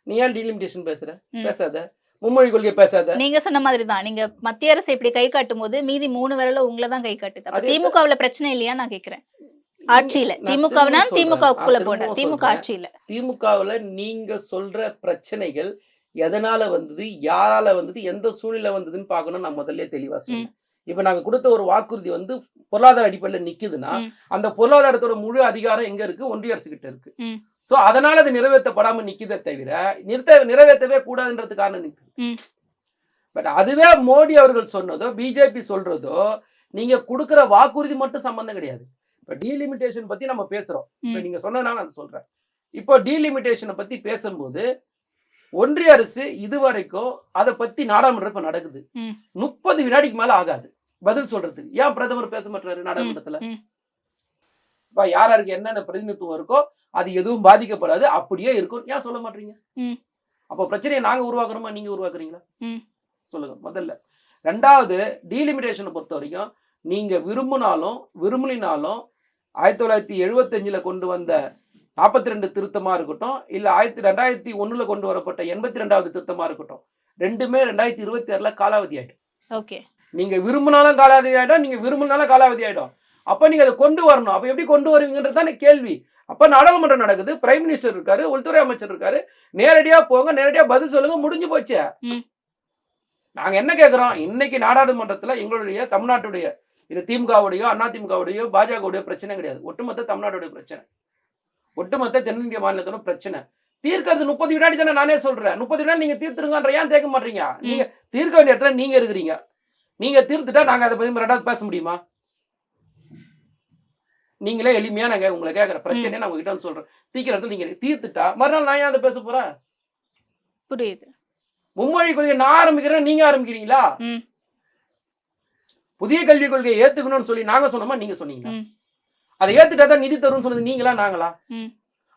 [SPEAKER 1] நீ ஏன் டீலிமிட்டேஷன் பேசுற?
[SPEAKER 2] ம்.
[SPEAKER 1] பேசாத. மும்மொழி கொள்கை பேசாத.
[SPEAKER 2] நீங்க சொன்ன மாதிரி தான். நீங்க மத்திய அரசு இப்படி கை காட்டும்போது மீதி 3 விரலும் உங்கள தான் கை காட்டுது. அப்ப
[SPEAKER 1] அதே
[SPEAKER 2] திமுகவுல பிரச்சனை இல்லையா நான் கேட்கிறேன். ஆட்சியில.
[SPEAKER 1] நான்
[SPEAKER 2] திமுகவினா
[SPEAKER 1] திரும்பவும் சொல்றேன்.
[SPEAKER 2] திமுகவுக்குள்ள
[SPEAKER 1] நான்
[SPEAKER 2] போட.
[SPEAKER 1] திரும்பவும்
[SPEAKER 2] திமுக
[SPEAKER 1] சொல்றேன்.
[SPEAKER 2] ஆட்சியில.
[SPEAKER 1] திமுகவுல நீங்க சொல்ற பிரச்சனைகள் எதனால வந்தது, யாரால வந்தது, எந்த சூழ்நிலை வந்ததுன்னு பார்க்கணும். நான் முதல்ல தெளிவா சொன்னேன். இப்ப நாங்க கொடுத்த ஒரு வாக்குறுதி வந்து பொருளாதார அடிப்படையில நிக்குதுன்னா,
[SPEAKER 2] ம்.
[SPEAKER 1] அந்த பொருளாதாரத்தோட முழு அதிகாரம் எங்க இருக்கு? ஒன்றிய அரசு கிட்ட இருக்கு.
[SPEAKER 2] ம்.
[SPEAKER 1] சோ அதனால அது நிறைவேற்றப்படாம நிக்குதே தவிர நிறைவேற்றவே கூடாதுன்றதுக்கான நிக்குது.
[SPEAKER 2] ம்.
[SPEAKER 1] பட் அதுவே மோடி அவர்கள் சொன்னதோ, பிஜேபி சொல்றதோ, நீங்க கொடுக்கிற வாக்குறுதி மட்டும் சம்பந்தம் கிடையாது. இப்ப டீலிமிட்டேஷன் பத்தி நம்ம பேசுறோம். இப்ப
[SPEAKER 2] ம்.
[SPEAKER 1] நீங்க சொன்னதுனால நான் சொல்றேன். இப்போ டீலிமிட்டேஷனை பத்தி பேசும்போது ஒன்றிய அரசு இதுவரைக்கும் அதை பத்தி நாடாளுமன்றம் இப்ப நடக்குது.
[SPEAKER 2] ம்.
[SPEAKER 1] 30 வினாடிக்கு மேல ஆகாது பதில் சொல்றதுக்கு. ஏன் பிரதமர் பேச மாட்டாரு நாடாளுமன்றத்துல?
[SPEAKER 2] ம்.
[SPEAKER 1] இப்ப யாருக்கு என்னென்ன பிரதிநிதித்துவம் இருக்கோ அது எதுவும் பாதிக்கப்படாது, அப்படியே இருக்கும். ஏன் சொல்ல மாட்டீங்க?
[SPEAKER 2] ம்.
[SPEAKER 1] அப்போ பிரச்சனையை நாங்க உருவாக்குறோமா, நீங்க உருவாக்குறீங்களா?
[SPEAKER 2] ம்.
[SPEAKER 1] சொல்லுங்க முதல்ல. ரெண்டாவது, டீலிமிட்டேஷனை பொறுத்த வரைக்கும் நீங்க விரும்பினாலும் விரும்பினாலும் 1975ல கொண்டு வந்த 42 திருத்தமா இருக்கட்டும், இல்ல 2001ல கொண்டு வரப்பட்ட 82வது திருத்தமா இருக்கட்டும், ரெண்டுமே 2026ல காலாவதி ஆயிடும்.
[SPEAKER 2] ஓகே.
[SPEAKER 1] நீங்க விரும்பினாலும் காலாவதி ஆயிடும், நீங்க விரும்பினாலும் காலாவதி ஆயிடும். அப்ப நீங்க அதை கொண்டு வரணும். அப்ப எப்படி கொண்டு வருவீங்கன்றது தானே கேள்வி. அப்ப நாடாளுமன்றம் நடக்குது, பிரைம் மினிஸ்டர் இருக்காரு, உள்துறை அமைச்சர் இருக்காரு, நேரடியா போங்க, நேரடியா பதில் சொல்லுங்க, முடிஞ்சு போச்சு.
[SPEAKER 2] ம்.
[SPEAKER 1] நாங்க என்ன கேட்கிறோம்? இன்னைக்கு நாடாளுமன்றத்துல எங்களுடைய தமிழ்நாட்டுடைய, இது திமுகவுடையோ அதிமுகவுடையோ பாஜகவுடைய பிரச்சனை கிடையாது. ஒட்டுமொத்த தமிழ்நாட்டுடைய பிரச்சனை, ஒட்டுமொத்த தென்னிந்திய மாநிலத்தோட பிரச்சனை. தீர்க்கிறது 30 வினாடி தானே. நானே சொல்றேன் 30 வினாடி நீங்க தீர்த்துருங்கன்ற. ஏன் கேட்க மாட்டீங்க? நீங்க தீர்க்க வேண்டிய இடத்துல நீங்க இருக்கிறீங்க. நீங்க தீர்த்துட்டா நாங்க அதை பத்தி ரெண்டாவது பேச முடியுமா? நீங்களே எளிமையா நாங்க உங்களை கேட்கிற பிரச்சனையை நான் உங்ககிட்ட வந்து சொல்றேன். தீர்க்கிற இடத்துல நீங்க தீர்த்துட்டா மறுநாள் நான் ஏன் அதை பேச போறேன்?
[SPEAKER 2] புரியுது.
[SPEAKER 1] மும்மொழி கொள்கை நான் ஆரம்பிக்கிறேன், நீங்க ஆரம்பிக்கிறீங்களா?
[SPEAKER 2] ம்.
[SPEAKER 1] புதிய கல்விக் கொள்கையை ஏத்துக்கணும்னு சொல்லி நாங்க சொன்னோமா, நீங்க சொன்னீங்களா?
[SPEAKER 2] ம்.
[SPEAKER 1] அதை ஏத்துட்டா தான் நிதி தரும்னு சொன்னது நீங்களா நாங்களா?
[SPEAKER 2] ம்.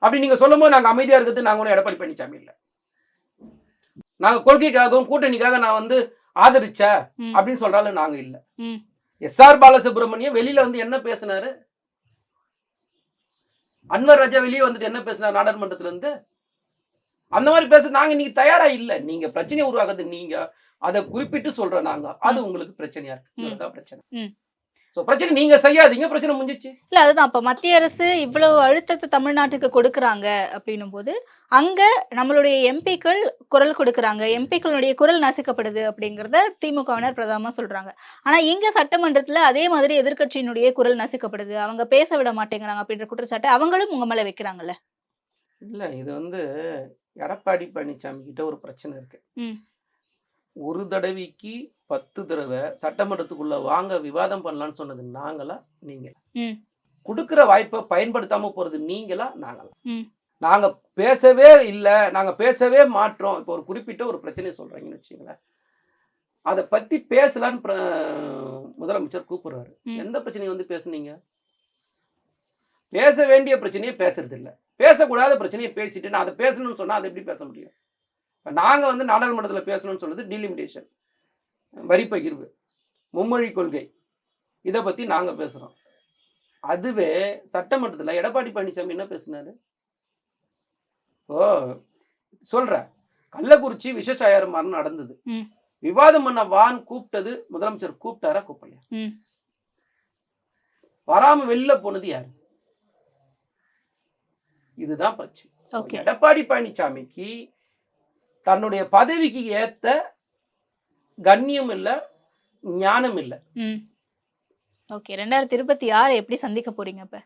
[SPEAKER 1] அப்படி நீங்க சொல்லும் போது நாங்க அமைதியா இருக்கிறது நாங்க ஒன்றும் எடப்பாடி பழனிசாமி இல்ல. நாங்க கொள்கைக்காகவும் கூட்டணிக்காக நான் வந்து ஆதரிச்ச
[SPEAKER 2] ம்.
[SPEAKER 1] அப்படின்னு சொல்றாலும் நாங்க இல்ல.
[SPEAKER 2] ம்.
[SPEAKER 1] எஸ்ஆர் பாலசுப்ரமணியம் வெளியில வந்து என்ன பேசினாரு? அன்வர் ராஜா வெளியே வந்துட்டு என்ன பேசினார் நாடாளுமன்றத்துல இருந்து? அந்த மாதிரி பேச நாங்க இன்னைக்கு தயாரா இல்ல. நீங்க பிரச்சனையை உருவாக்குறது நீங்க, அதை குறிப்பிட்டு சொல்ற நாங்க, அது உங்களுக்கு பிரச்சனையா இருக்கு. இதுதான் பிரச்சனை.
[SPEAKER 2] ம்.
[SPEAKER 1] சோ பிரச்சனை நீங்க செய்யாதீங்க, பிரச்சனை முடிஞ்சிச்சு.
[SPEAKER 2] இல்ல அதுதான். அப்ப மத்திய அரசு இவ்வளவு அழுத்தத்தை தமிழ்நாட்டுக்கு கொடுக்கறாங்க அப்படின்னும் போது, அங்க நம்மளுடைய எம்பிக்கள் குரல் கொடுக்கறாங்க. எம்பிக்களுடைய குரல் நசுக்கப்படுது அப்படிங்கறத திமுகவினர் பிரதானமா சொல்றாங்க. ஆனா இங்க சட்டமன்றத்துல அதே மாதிரி எதிர்க்கட்சியினுடைய குரல் நசுக்கப்படுது, அவங்க பேச விட மாட்டேங்கிறாங்க அப்படின்ற குற்றச்சாட்டு அவங்களும் உங்க மேல வைக்கிறாங்கல்ல.
[SPEAKER 1] இல்ல இது வந்து எடப்பாடி பழனிசாமி கிட்ட ஒரு பிரச்சனை இருக்கு.
[SPEAKER 2] ம்.
[SPEAKER 1] ஒரு தடவைக்கு 10 தடவை சட்டமன்றத்துக்குள்ள வாங்க விவாதம் பண்ணலாம்னு சொன்னது நாங்களா நீங்களா?
[SPEAKER 2] ம்.
[SPEAKER 1] கொடுக்கிற வாய்ப்பை பயன்படுத்தாம போறது நீங்களா நாங்களா?
[SPEAKER 2] ம்.
[SPEAKER 1] நாங்க பேசவே இல்ல, நாங்க பேசவே மாற்றோம். இப்போ ஒரு குறிப்பிட்ட ஒரு பிரச்சனையை சொல்றீங்கன்னு வச்சுங்களேன், அதை பத்தி பேசலான்னு முதலமைச்சர் கூப்பிடுறாரு. எந்த பிரச்சனையை வந்து பேசுனீங்க? பேச வேண்டிய பிரச்சனையை பேசுறது இல்ல, பேசக்கூடாத பிரச்சனையை பேசிட்டு நான் அதை பேசணும்னு சொன்னா அதை எப்படி பேச முடியும்? நாங்க வந்து நாடாளுமன்றத்தில் பேசணும்னு சொல்றது டீலிமிட்டேஷன், வரி பகிர்வு, மும்மொழி கொள்கை, இதை பத்தி நாங்க பேசுறோம். அதுவே சட்டமன்றத்தில் எடப்பாடி பழனிசாமி என்ன பேசினாரு? ஓ சொல்ற கள்ளக்குறிச்சி விஷசாயாரம் நடந்தது, விவாதம் பண்ண வான்னு கூப்பிட்டது முதலமைச்சர் கூப்பிட்டாரா கூப்பிடலையா? வராம வெளில போனது யாரு? இதுதான் பிரச்சனை. எடப்பாடி பழனிசாமிக்கு தன்னுடைய பதவிக்கு ஏத்த கண்ணியம் இல்ல, ஞானம் இல்ல.
[SPEAKER 2] ஓகே. 2026 எப்படி சந்திக்க போறீங்க இப்ப?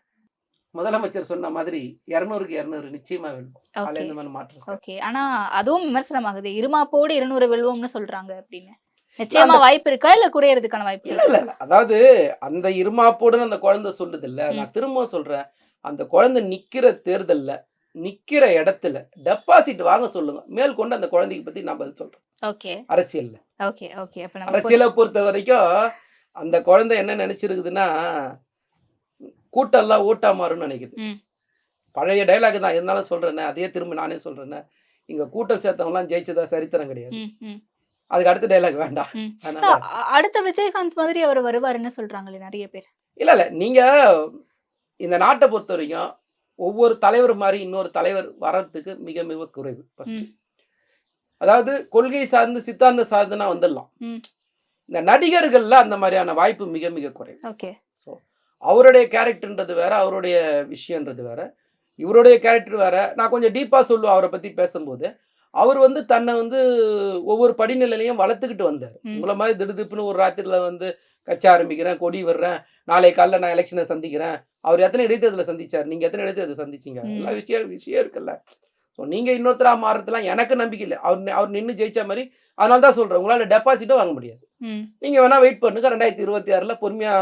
[SPEAKER 1] முதலமைச்சர் சொன்ன மாதிரி 200க்கு 200 நிச்சயமா வெல்வோம். அதுல
[SPEAKER 2] ஓகே.
[SPEAKER 1] எந்த மாதிரி மாற்றம் இருக்காது.
[SPEAKER 2] ஓகே. ஆனா அதுவும் விமர்சனமாகுது. இருமாப்போடு 200 வெல்வோம்னு சொல்றாங்க அப்படின்னு. நிச்சயமா வாய்ப்பு இருக்கா இல்ல குறையறதுக்கான வாய்ப்பு
[SPEAKER 1] இல்ல
[SPEAKER 2] இருக்கா?
[SPEAKER 1] இல்ல இல்ல. அதாவது அந்த இருமாப்போடுன்னு அந்த குழந்தை சொல்லுது இல்ல,
[SPEAKER 2] ம்.
[SPEAKER 1] நான் திரும்ப சொல்றேன். அந்த குழந்தை நிக்கிற தேர்தல்ல நிக்கிற இடத்துல டெபாசிட் வாங்க சொல்லுங்க. மேற்கொண்டு அந்த குழந்தைக்கு பத்தி நான் பதில் சொல்றேன்.
[SPEAKER 2] ஓகே.
[SPEAKER 1] அரசியல்ல.
[SPEAKER 2] ஓகே. ஓகே. அப்ப நம்ம
[SPEAKER 1] அரசியலை பொறுத்த வரைக்கும் அந்த குழந்தை என்ன நினைச்சிருக்குதுன்னா, கூட்டம்லாம் ஓட்டா மாறும்னு நினைக்குது.
[SPEAKER 2] ம்.
[SPEAKER 1] பழைய டயலாக் தான் இருந்தாலும் சொல்றேனே, அதையே திரும்ப நானே சொல்றேனே. இங்க கூட்டம் சேர்த்தவங்கலாம் ஜெயிச்சதா சரித்திரம் கிடையாது.
[SPEAKER 2] ம். ம்.
[SPEAKER 1] அதுக்கு அடுத்த டயலாக் வேண்டாம்.
[SPEAKER 2] ம்.
[SPEAKER 1] அதனால
[SPEAKER 2] அடுத்த விஜயகாந்த் மாதிரி அவர் வருவாருன்னு சொல்றாங்களே நிறைய பேர்.
[SPEAKER 1] இல்ல இல்ல. நீங்க இந்த நாட்டை பொறுத்த வரைக்கும் ஒவ்வொரு தலைவர் மாரி இன்னொரு தலைவர் வர்றதுக்கு மிக மிக குறைவு. ஃபர்ஸ்ட்.
[SPEAKER 2] ம்.
[SPEAKER 1] அதாவது கொள்கை சார்ந்து சித்தாந்த சார்ந்துனா வந்துடலாம்.
[SPEAKER 2] ம்.
[SPEAKER 1] இந்த நடிகர்கள்ல அந்த மாதிரியான வாய்ப்பு மிக மிக குறைவு.
[SPEAKER 2] ஓகே.
[SPEAKER 1] ஸோ அவருடைய கேரக்டர்ன்றது வேற, அவருடைய விஷயன்றது வேற. இவருடைய கேரக்டர் வேற. நான் கொஞ்சம் டீப்பா சொல்லுவேன் அவரை பத்தி பேசும்போது. அவர் வந்து தன்னை வந்து ஒவ்வொரு படிநிலையிலையும் வளர்த்துக்கிட்டு வந்தார்.
[SPEAKER 2] ம்.
[SPEAKER 1] உங்களை மாதிரி திடுதிப்புன்னு ஒரு ராத்திரில வந்து கட்சி ஆரம்பிக்கிறேன், கொடி விடுறேன், நாளை காலைல நான் எலெக்ஷனை சந்திக்கிறேன். அவர் எத்தனை இடைத்தேர்தலை சந்திச்சார்? நீங்க எத்தனை இடைத்தேர்தலை சந்திச்சீங்க?
[SPEAKER 2] ம்.
[SPEAKER 1] எல்லா விஷயம் இருக்குல்ல. ஸோ நீங்க இன்னொருத்தரா மாறுறதுலாம் எனக்கு நம்பிக்கை இல்லை. அவர் நின்று ஜெயிச்ச மாதிரி. அதனால தான் சொல்றேன், உங்களால டெபாசிட்டும் வாங்க முடியாது.
[SPEAKER 2] ம்.
[SPEAKER 1] நீங்க வேணா வெயிட் பண்ணுங்க. 2026ல பொறுமையா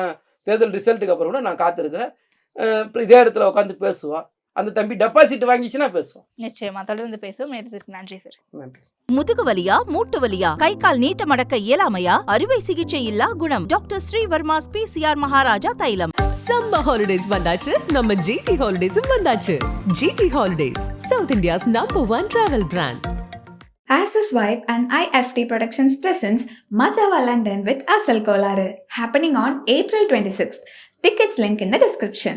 [SPEAKER 1] தேர்தல் ரிசல்ட்டுக்கு அப்புறம் கூட நான் காத்திருக்கிறேன். இதே இடத்துல உட்காந்து பேசுவோம். அந்த தம்பி டெபாசிட் வாங்கிச்சுன்னா பேசுவோம்.
[SPEAKER 2] நிச்சயமா தொடர்ந்து பேசுவோம். நேரத்திற்கு நன்றி சார்.
[SPEAKER 1] நன்றி.
[SPEAKER 3] முதுகு வலியா, மூட்டு வலியா, கை கால் நீட்ட மடக்க இயலாமையா, அறுவை சிகிச்சை இல்லா குணம். டாக்டர் ஸ்ரீவர்மாஸ் பிசிஆர் மகாராஜா தைலம்.
[SPEAKER 4] சம்மர் ஹாலிடேஸ் வந்தாச்சு, நம்ம ஜிடி ஹாலிடேஸும் வந்தாச்சு. GT holidays, South India's #1 travel brand.
[SPEAKER 5] Access Vibe and IFT Productions presents Majava London with Asal Kolare, happening on April 26th. Tickets link in the description.